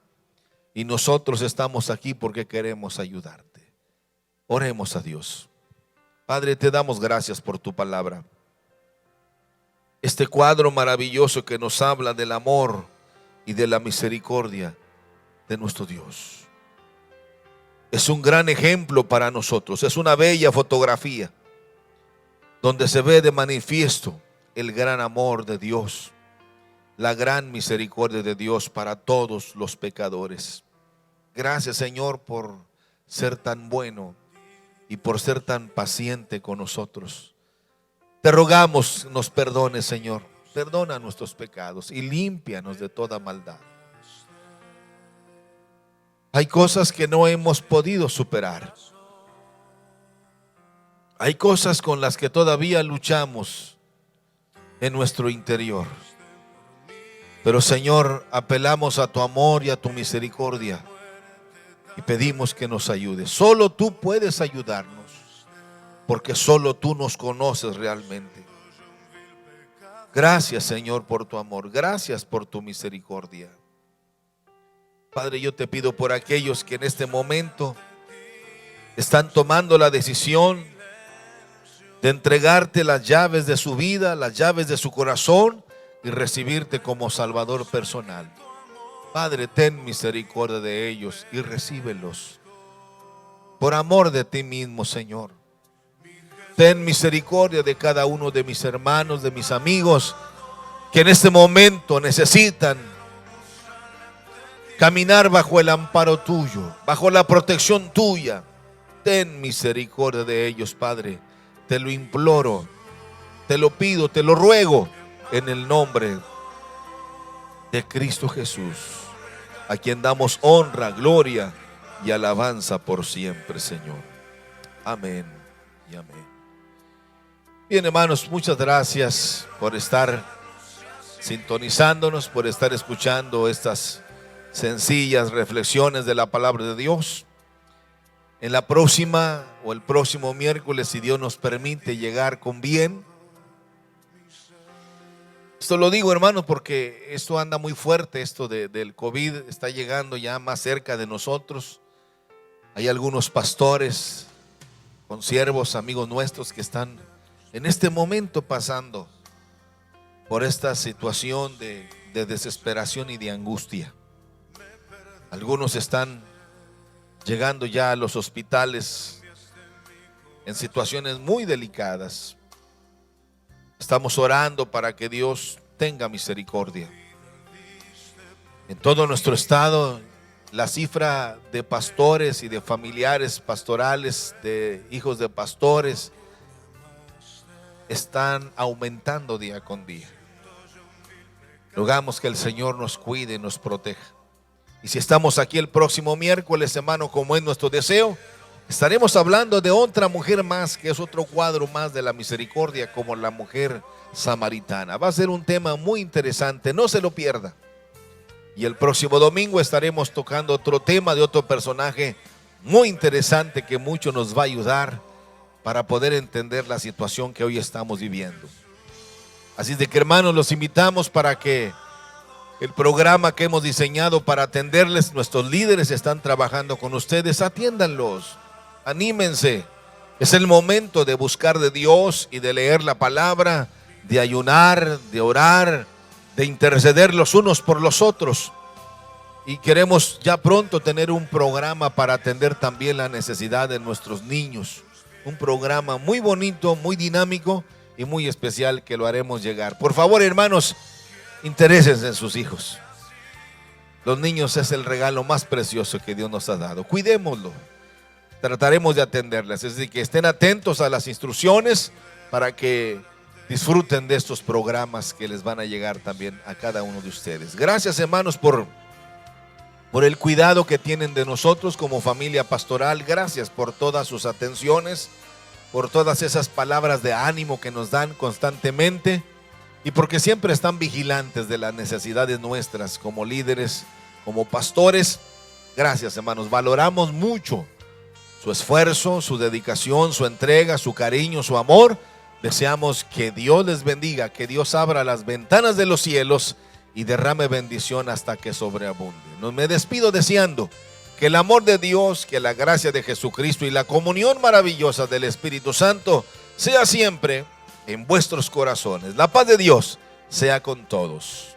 Speaker 2: y nosotros estamos aquí porque queremos ayudarte. Oremos a Dios. Padre, te damos gracias por tu palabra. Este cuadro maravilloso que nos habla del amor y de la misericordia de nuestro Dios. Es un gran ejemplo para nosotros, es una bella fotografía donde se ve de manifiesto el gran amor de Dios, la gran misericordia de Dios para todos los pecadores. Gracias, Señor, por ser tan bueno y por ser tan paciente con nosotros. Te rogamos, nos perdones, Señor. Perdona nuestros pecados y límpianos de toda maldad. Hay cosas que no hemos podido superar. Hay cosas con las que todavía luchamos en nuestro interior. Pero, Señor, apelamos a tu amor y a tu misericordia y pedimos que nos ayudes. Solo tú puedes ayudarnos, porque solo tú nos conoces realmente. Gracias, Señor, por tu amor. Gracias por tu misericordia. Padre, yo te pido por aquellos que en este momento están tomando la decisión de entregarte las llaves de su vida, las llaves de su corazón y recibirte como Salvador personal. Padre, ten misericordia de ellos y recíbelos. Por amor de ti mismo, Señor. Ten misericordia de cada uno de mis hermanos, de mis amigos, que en este momento necesitan caminar bajo el amparo tuyo, bajo la protección tuya. Ten misericordia de ellos, Padre. Te lo imploro, te lo pido, te lo ruego en el nombre de Cristo Jesús, a quien damos honra, gloria y alabanza por siempre, Señor. Amén y amén. Bien, hermanos, muchas gracias por estar sintonizándonos, por estar escuchando estas sencillas reflexiones de la palabra de Dios. En la próxima o el próximo miércoles, si Dios nos permite llegar con bien, Esto lo digo, hermanos, porque esto anda muy fuerte, esto del COVID está llegando ya más cerca de nosotros. Hay algunos pastores, consiervos, amigos nuestros que están en este momento pasando por esta situación de desesperación y de angustia. Algunos están llegando ya a los hospitales en situaciones muy delicadas. Estamos orando para que Dios tenga misericordia. En todo nuestro estado, la cifra de pastores y de familiares pastorales, de hijos de pastores, están aumentando día con día. Rogamos que el Señor nos cuide y nos proteja. Y si estamos aquí el próximo miércoles, hermano, como es nuestro deseo, estaremos hablando de otra mujer más, que es otro cuadro más de la misericordia, como la mujer samaritana. Va a ser un tema muy interesante, no se lo pierda. Y el próximo domingo estaremos tocando otro tema de otro personaje muy interesante que mucho nos va a ayudar para poder entender la situación que hoy estamos viviendo. Así de que, hermanos, los invitamos para que el programa que hemos diseñado para atenderles, nuestros líderes están trabajando con ustedes, atiéndanlos, anímense. Es el momento de buscar de Dios y de leer la palabra, de ayunar, de orar, de interceder los unos por los otros. Y queremos ya pronto tener un programa para atender también la necesidad de nuestros niños. Un programa muy bonito, muy dinámico y muy especial que lo haremos llegar. Por favor, hermanos, interésense en sus hijos. Los niños es el regalo más precioso que Dios nos ha dado. Cuidémoslo. Trataremos de atenderles. Es decir, que estén atentos a las instrucciones para que disfruten de estos programas que les van a llegar también a cada uno de ustedes. Gracias, hermanos, por el cuidado que tienen de nosotros como familia pastoral. Gracias por todas sus atenciones, por todas esas palabras de ánimo que nos dan constantemente y porque siempre están vigilantes de las necesidades nuestras como líderes, como pastores. Gracias, hermanos, valoramos mucho su esfuerzo, su dedicación, su entrega, su cariño, su amor. Deseamos que Dios les bendiga, que Dios abra las ventanas de los cielos y derrame bendición hasta que sobreabunde. Me despido deseando que el amor de Dios, que la gracia de Jesucristo y la comunión maravillosa del Espíritu Santo sea siempre en vuestros corazones. La paz de Dios sea con todos.